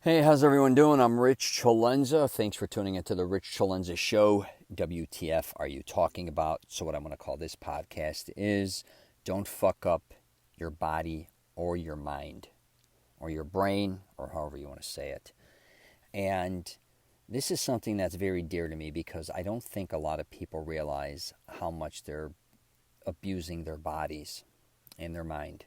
Hey, how's everyone doing? I'm Rich CELENZA. Thanks for tuning into the Rich CELENZA Show. WTF are you talking about? So what I'm going to call this podcast is don't fuck up your body or your mind or your brain or however you want to say it. And this is something that's very dear to me because I don't think a lot of people realize how much they're abusing their bodies and their mind.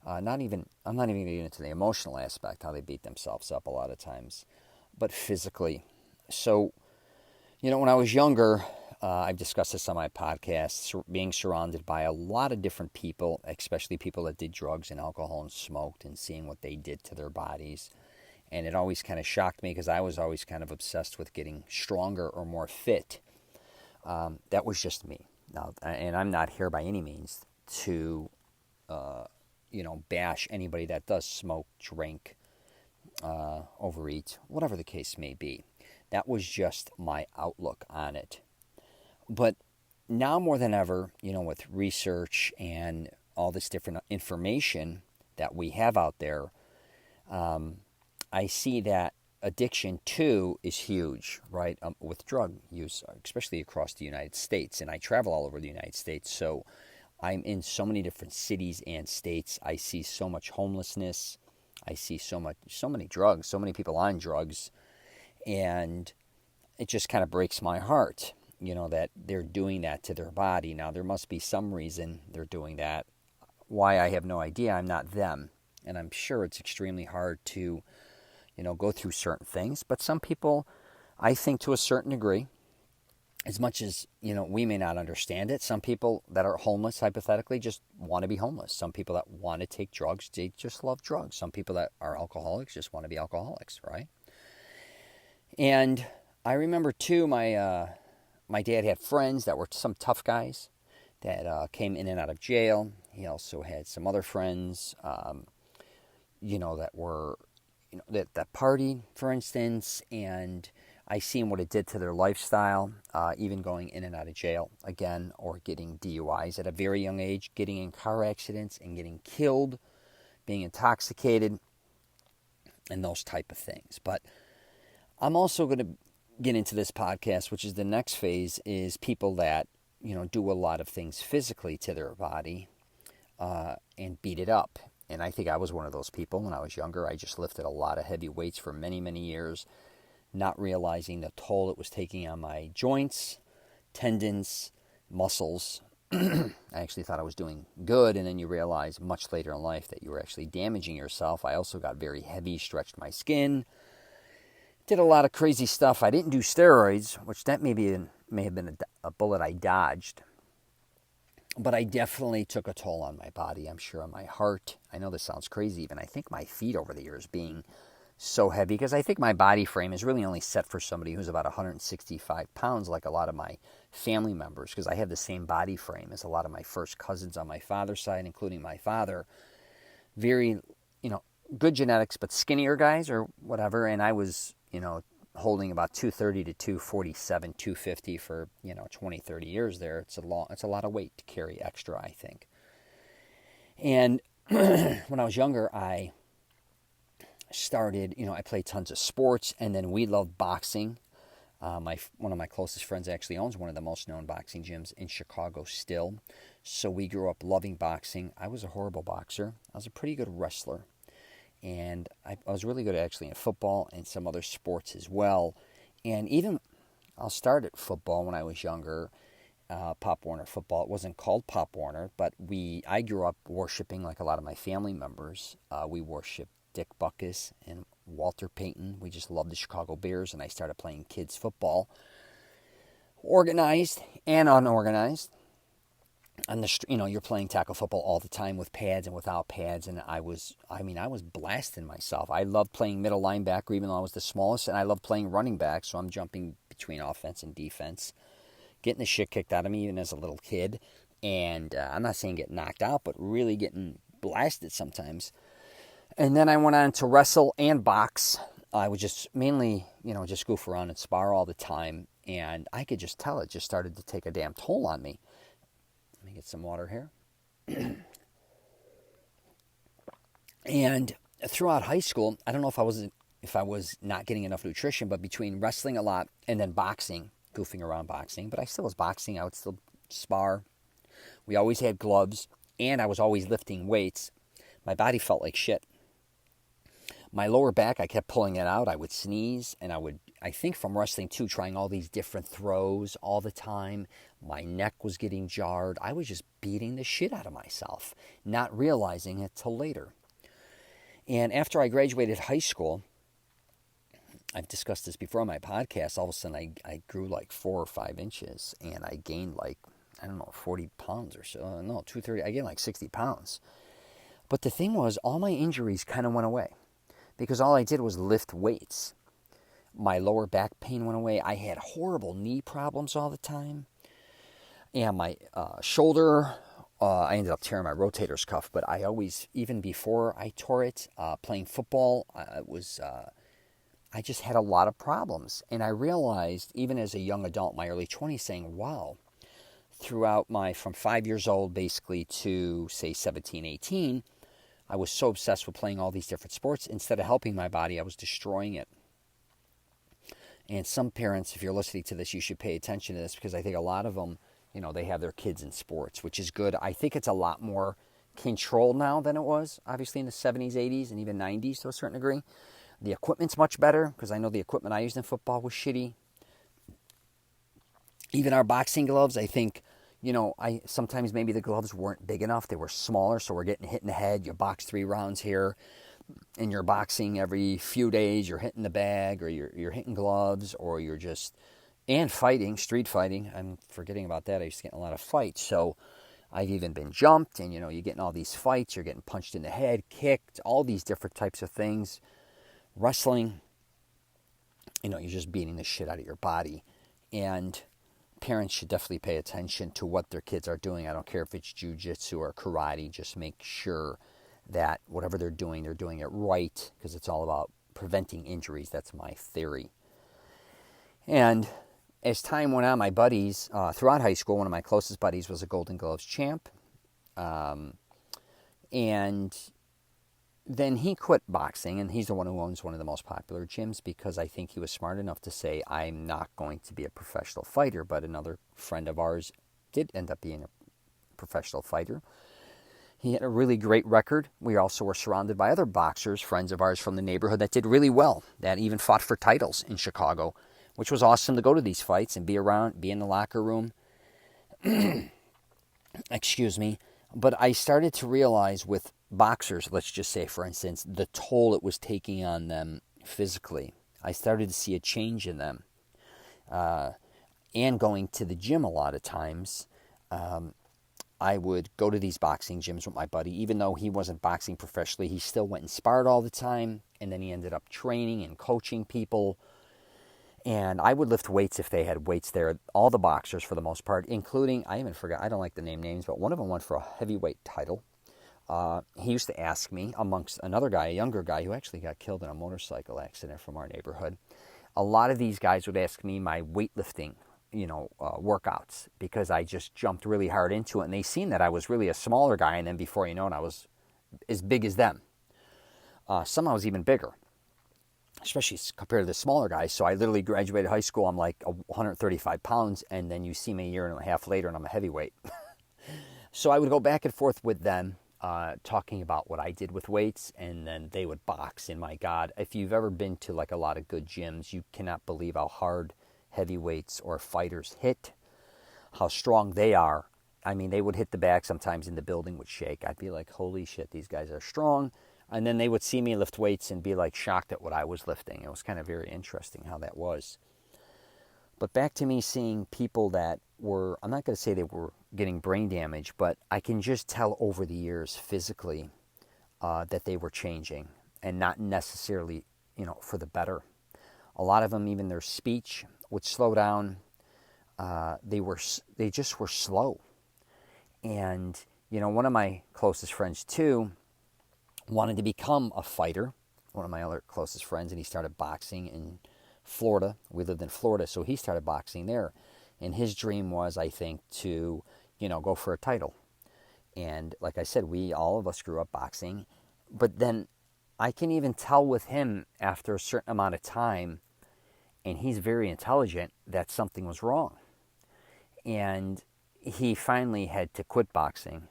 I'm not even going to get into the emotional aspect, how they beat themselves up a lot of times, but physically. So, when I was younger, I've discussed this on my podcast, being surrounded by a lot of different people, especially people that did drugs and alcohol and smoked, and seeing what they did to their bodies. And it always kind of shocked me because I was always kind of obsessed with getting stronger or more fit. That was just me. Now, and I'm not here by any means to bash anybody that does smoke, drink, overeat, whatever the case may be. That was just my outlook on it. But now more than ever, with research and all this different information that we have out there, I see that addiction too is huge, right? With drug use, especially across the United States. And I travel all over the United States, so I'm in so many different cities and states. I see so much homelessness. I see so many drugs, so many people on drugs. And it just kind of breaks my heart, that they're doing that to their body. Now, there must be some reason they're doing that. Why, I have no idea. I'm not them. And I'm sure it's extremely hard to, go through certain things. But some people, I think to a certain degree, as much as, we may not understand it, some people that are homeless, hypothetically, just want to be homeless. Some people that want to take drugs, they just love drugs. Some people that are alcoholics just want to be alcoholics, right? And I remember, too, my dad had friends that were some tough guys that came in and out of jail. He also had some other friends, that were, that partied, for instance, and I seen what it did to their lifestyle, even going in and out of jail again, or getting DUIs at a very young age, getting in car accidents and getting killed, being intoxicated, and those type of things. But I'm also going to get into this podcast, which is the next phase, is people that, do a lot of things physically to their body and beat it up. And I think I was one of those people when I was younger. I just lifted a lot of heavy weights for many, many years, not realizing the toll it was taking on my joints, tendons, muscles. I actually thought I was doing good, and then you realize much later in life that you were actually damaging yourself. I also got very heavy, stretched my skin, did a lot of crazy stuff. I didn't do steroids, which that may have been a bullet I dodged. But I definitely took a toll on my body, I'm sure, on my heart. I know this sounds crazy, even I think my feet over the years being so heavy, because I think my body frame is really only set for somebody who's about 165 pounds, like a lot of my family members, because I have the same body frame as a lot of my first cousins on my father's side, including my father. Very, good genetics, but skinnier guys or whatever. And I was, holding about 230 to 247, 250 for, 20, 30 years there. It's a lot of weight to carry extra, I think. And when I was younger, I started, I played tons of sports, and then we loved boxing. One of my closest friends actually owns one of the most known boxing gyms in Chicago still. So we grew up loving boxing. I was a horrible boxer. I was a pretty good wrestler. And I was really good actually in football and some other sports as well. And even I'll start at football when I was younger. Pop Warner football. It wasn't called Pop Warner, but I grew up worshiping like a lot of my family members. We worshiped Dick Butkus and Walter Payton. We just loved the Chicago Bears, and I started playing kids football, organized and unorganized. On the you're playing tackle football all the time with pads and without pads, and I was blasting myself. I loved playing middle linebacker, even though I was the smallest, and I loved playing running back, so I'm jumping between offense and defense, getting the shit kicked out of me even as a little kid, and I'm not saying get knocked out, but really getting blasted sometimes. And then I went on to wrestle and box. I would just mainly, just goof around and spar all the time, and I could just tell it just started to take a damn toll on me. Let me get some water here. And throughout high school, I don't know if I was if I was not getting enough nutrition, but between wrestling a lot and then boxing, goofing around boxing, but I still was boxing. I would still spar. We always had gloves, and I was always lifting weights. My body felt like shit. My lower back, I kept pulling it out. I would sneeze, and I think from wrestling too, trying all these different throws all the time. My neck was getting jarred. I was just beating the shit out of myself, not realizing it till later. And after I graduated high school, I've discussed this before on my podcast, all of a sudden I grew like 4 or 5 inches, and I gained like, I don't know, 40 pounds or so. No, 230. I gained like 60 pounds. But the thing was, all my injuries kind of went away because all I did was lift weights. My lower back pain went away. I had horrible knee problems all the time. And my shoulder, I ended up tearing my rotator's cuff. But I always, even before I tore it, playing football, I just had a lot of problems. And I realized, even as a young adult, my early 20s, saying, wow, throughout from 5 years old basically to, say, 17, 18, I was so obsessed with playing all these different sports. Instead of helping my body, I was destroying it. And some parents, if you're listening to this, you should pay attention to this, because I think a lot of them, they have their kids in sports, which is good. I think it's a lot more controlled now than it was, obviously, in the 70s, 80s, and even 90s to a certain degree. The equipment's much better, because I know the equipment I used in football was shitty. Even our boxing gloves, I think, sometimes maybe the gloves weren't big enough. They were smaller, so we're getting hit in the head. You box 3 rounds here, and you're boxing every few days. You're hitting the bag, or you're hitting gloves, or you're just... And fighting, street fighting. I'm forgetting about that. I used to get in a lot of fights. So I've even been jumped, and, you're getting all these fights. You're getting punched in the head, kicked, all these different types of things. Wrestling, you're just beating the shit out of your body. And parents should definitely pay attention to what their kids are doing. I don't care if it's jiu-jitsu or karate. Just make sure that whatever they're doing it right, because it's all about preventing injuries. That's my theory. And as time went on, my buddies, throughout high school, one of my closest buddies was a Golden Gloves champ. And then he quit boxing, and he's the one who owns one of the most popular gyms, because I think he was smart enough to say, I'm not going to be a professional fighter. But another friend of ours did end up being a professional fighter. He had a really great record. We also were surrounded by other boxers, friends of ours from the neighborhood, that did really well, that even fought for titles in Chicago, which was awesome to go to these fights and be around, be in the locker room. Excuse me. But I started to realize with boxers, let's just say, for instance, the toll it was taking on them physically. I started to see a change in them. And going to the gym a lot of times, I would go to these boxing gyms with my buddy. Even though he wasn't boxing professionally, he still went and sparred all the time. And then he ended up training and coaching people. And I would lift weights if they had weights there. All the boxers, for the most part, including, I even forgot, I don't like to name names, but one of them went for a heavyweight title. He used to ask me, amongst another guy, a younger guy, who actually got killed in a motorcycle accident from our neighborhood. A lot of these guys would ask me my weightlifting, workouts, because I just jumped really hard into it. And they seen that I was really a smaller guy, and then before you know it, I was as big as them. Some I was even bigger, especially compared to the smaller guys. So I literally graduated high school, I'm like 135 pounds, and then you see me a year and a half later, and I'm a heavyweight. So I would go back and forth with them, talking about what I did with weights, and then they would box. And my God, if you've ever been to like a lot of good gyms, you cannot believe how hard heavyweights or fighters hit, how strong they are. I mean, they would hit the bag sometimes and the building would shake. I'd be like, holy shit, these guys are strong. And then they would see me lift weights and be like shocked at what I was lifting. It was kind of very interesting how that was. But back to me seeing people that were, I'm not going to say they were getting brain damage, but I can just tell over the years physically that they were changing, and not necessarily, for the better. A lot of them, even their speech would slow down. They just were slow. And, one of my closest friends too wanted to become a fighter, one of my other closest friends, and he started boxing in Florida. We lived in Florida, so he started boxing there. And his dream was, I think, to, go for a title. And like I said, all of us grew up boxing. But then I can even tell with him after a certain amount of time, and he's very intelligent, that something was wrong. And he finally had to quit boxing.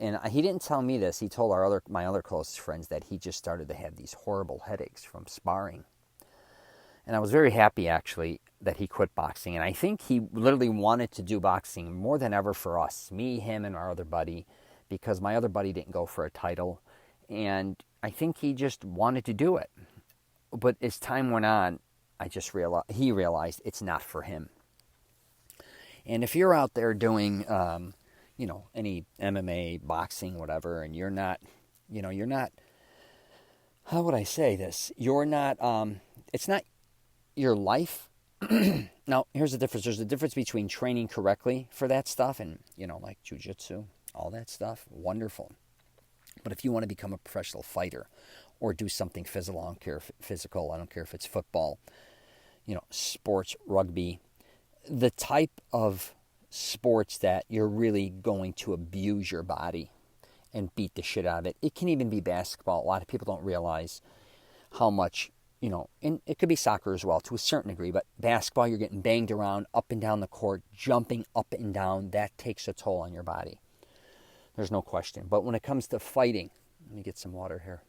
And he didn't tell me this. He told my other closest friends that he just started to have these horrible headaches from sparring. And I was very happy, actually, that he quit boxing. And I think he literally wanted to do boxing more than ever for us, me, him, and our other buddy, because my other buddy didn't go for a title. And I think he just wanted to do it. But as time went on, he realized it's not for him. And if you're out there doing, any MMA, boxing, whatever, and you're not, how would I say this? It's not your life. Now, here's the difference. There's a difference between training correctly for that stuff and, like jiu-jitsu, all that stuff, wonderful. But if you want to become a professional fighter or do something physical, I don't care if it's football, sports, rugby, the type of sports that you're really going to abuse your body and beat the shit out of it. It can even be basketball. A lot of people don't realize how much, and it could be soccer as well to a certain degree, but basketball, you're getting banged around up and down the court, jumping up and down. That takes a toll on your body. There's no question. But when it comes to fighting, let me get some water here.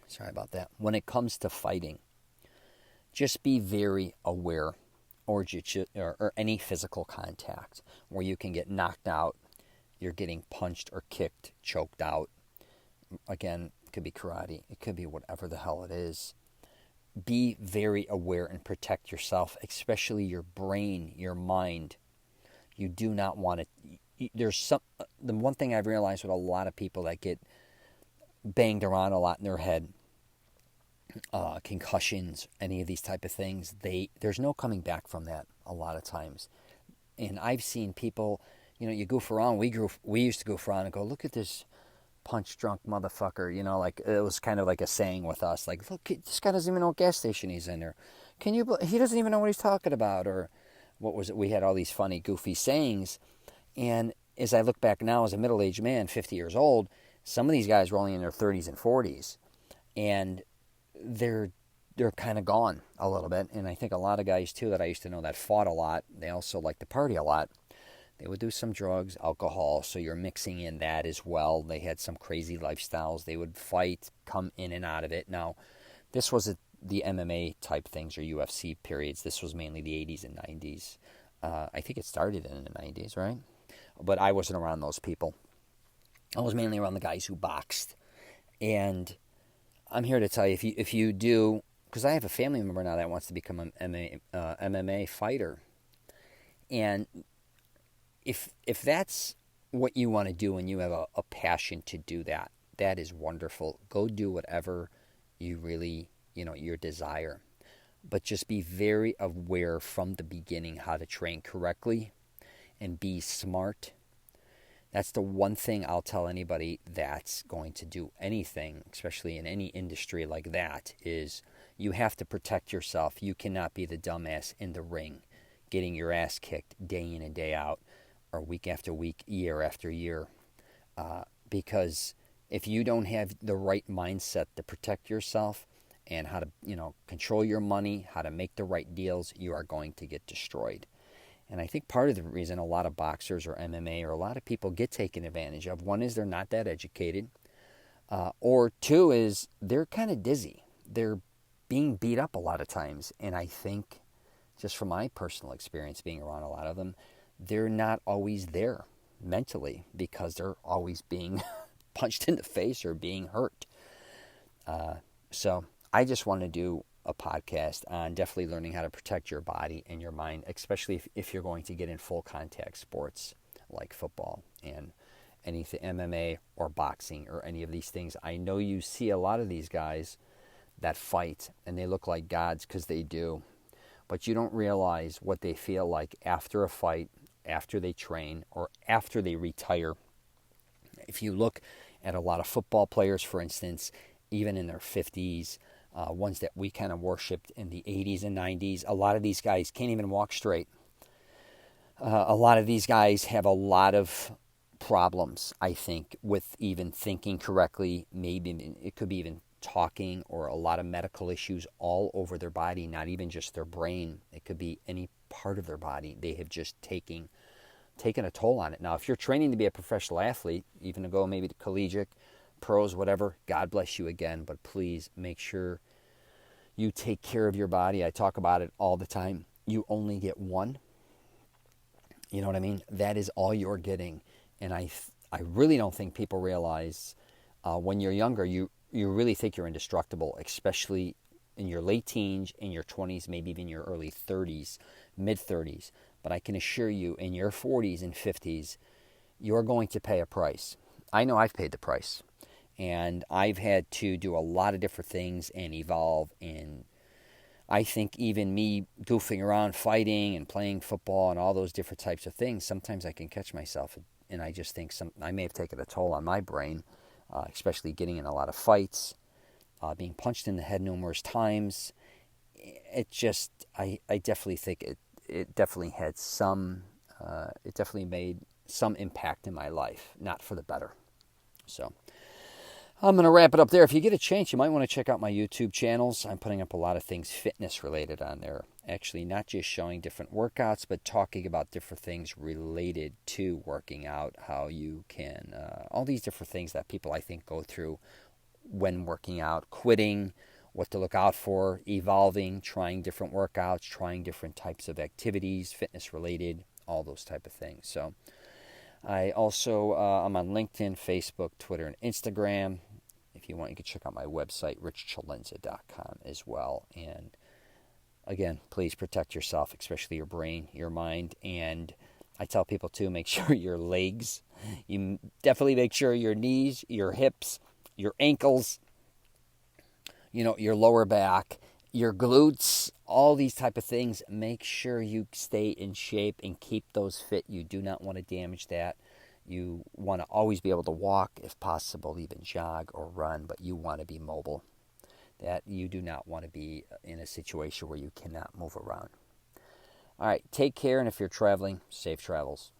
Sorry about that. When it comes to fighting, just be very aware, or any physical contact where you can get knocked out, you're getting punched or kicked, choked out. Again, it could be karate, it could be whatever the hell it is. Be very aware and protect yourself, especially your brain, your mind. You do not want to. The one thing I've realized with a lot of people that get banged around a lot in their head, concussions, any of these type of things, there's no coming back from that a lot of times. And I've seen people, you goof around. We used to goof around and go, look at this punch-drunk motherfucker. Like it was kind of like a saying with us. Like, look, this guy doesn't even know what gas station he's in. Or, he doesn't even know what he's talking about. Or what was it? We had all these funny, goofy sayings. And as I look back now as a middle-aged man, 50 years old, some of these guys were only in their 30s and 40s. And they're kind of gone a little bit. And I think a lot of guys, too, that I used to know that fought a lot, they also like to party a lot. They would do some drugs, alcohol, so you're mixing in that as well. They had some crazy lifestyles. They would fight, come in and out of it. Now, this was the MMA type things or UFC periods. This was mainly the 80s and 90s. I think it started in the 90s, right? But I wasn't around those people. I was mainly around the guys who boxed. And I'm here to tell you, if you do, because I have a family member now that wants to become an MMA fighter. And if that's what you want to do and you have a passion to do that, that is wonderful. Go do whatever you really, your desire. But just be very aware from the beginning how to train correctly and be smart. That's the one thing I'll tell anybody that's going to do anything, especially in any industry like that, is you have to protect yourself. You cannot be the dumbass in the ring, getting your ass kicked day in and day out, or week after week, year after year. Because if you don't have the right mindset to protect yourself and how to, control your money, how to make the right deals, you are going to get destroyed. And I think part of the reason a lot of boxers or MMA or a lot of people get taken advantage of, one is they're not that educated, or two is they're kind of dizzy. They're being beat up a lot of times. And I think, just from my personal experience being around a lot of them, they're not always there mentally because they're always being punched in the face or being hurt. So I just want to do a podcast on definitely learning how to protect your body and your mind, especially if you're going to get in full contact sports like football and anything, MMA or boxing or any of these things. I know you see a lot of these guys that fight and they look like gods because they do, but you don't realize what they feel like after a fight, after they train, or after they retire. If you look at a lot of football players, for instance, even in their 50s, ones that we kind of worshipped in the 80s and 90s, a lot of these guys can't even walk straight. A lot of these guys have a lot of problems, I think, with even thinking correctly. Maybe it could be even talking, or a lot of medical issues all over their body, not even just their brain. It could be any part of their body. They have just taken a toll on it. Now, if you're training to be a professional athlete, even to go maybe to collegiate, pros, whatever, God bless you again. But please make sure you take care of your body. I talk about it all the time. You only get one. You know what I mean? That is all you're getting. And I really don't think people realize when you're younger, you really think you're indestructible, especially in your late teens, in your 20s, maybe even your early 30s, mid 30s. But I can assure you, in your 40s and 50s, you're going to pay a price. I know I've paid the price. And I've had to do a lot of different things and evolve. And I think even me goofing around, fighting and playing football and all those different types of things, sometimes I can catch myself. And I just think I may have taken a toll on my brain, especially getting in a lot of fights, being punched in the head numerous times. It just, I definitely think it definitely had it definitely made some impact in my life, not for the better. So I'm going to wrap it up there. If you get a chance, you might want to check out my YouTube channels. I'm putting up a lot of things fitness related on there. Actually, not just showing different workouts, but talking about different things related to working out, how you can, all these different things that people, I think, go through when working out, quitting, what to look out for, evolving, trying different workouts, trying different types of activities, fitness related, all those type of things. So I also, I'm on LinkedIn, Facebook, Twitter, and Instagram. If you want, you can check out my website, richcelenza.com as well. And again, please protect yourself, especially your brain, your mind. And I tell people too, make sure your legs, you definitely make sure your knees, your hips, your ankles, your lower back, your glutes, all these type of things, make sure you stay in shape and keep those fit. You do not want to damage that. You want to always be able to walk, if possible, even jog or run, but you want to be mobile. That you do not want to be in a situation where you cannot move around. All right, take care, and if you're traveling, safe travels.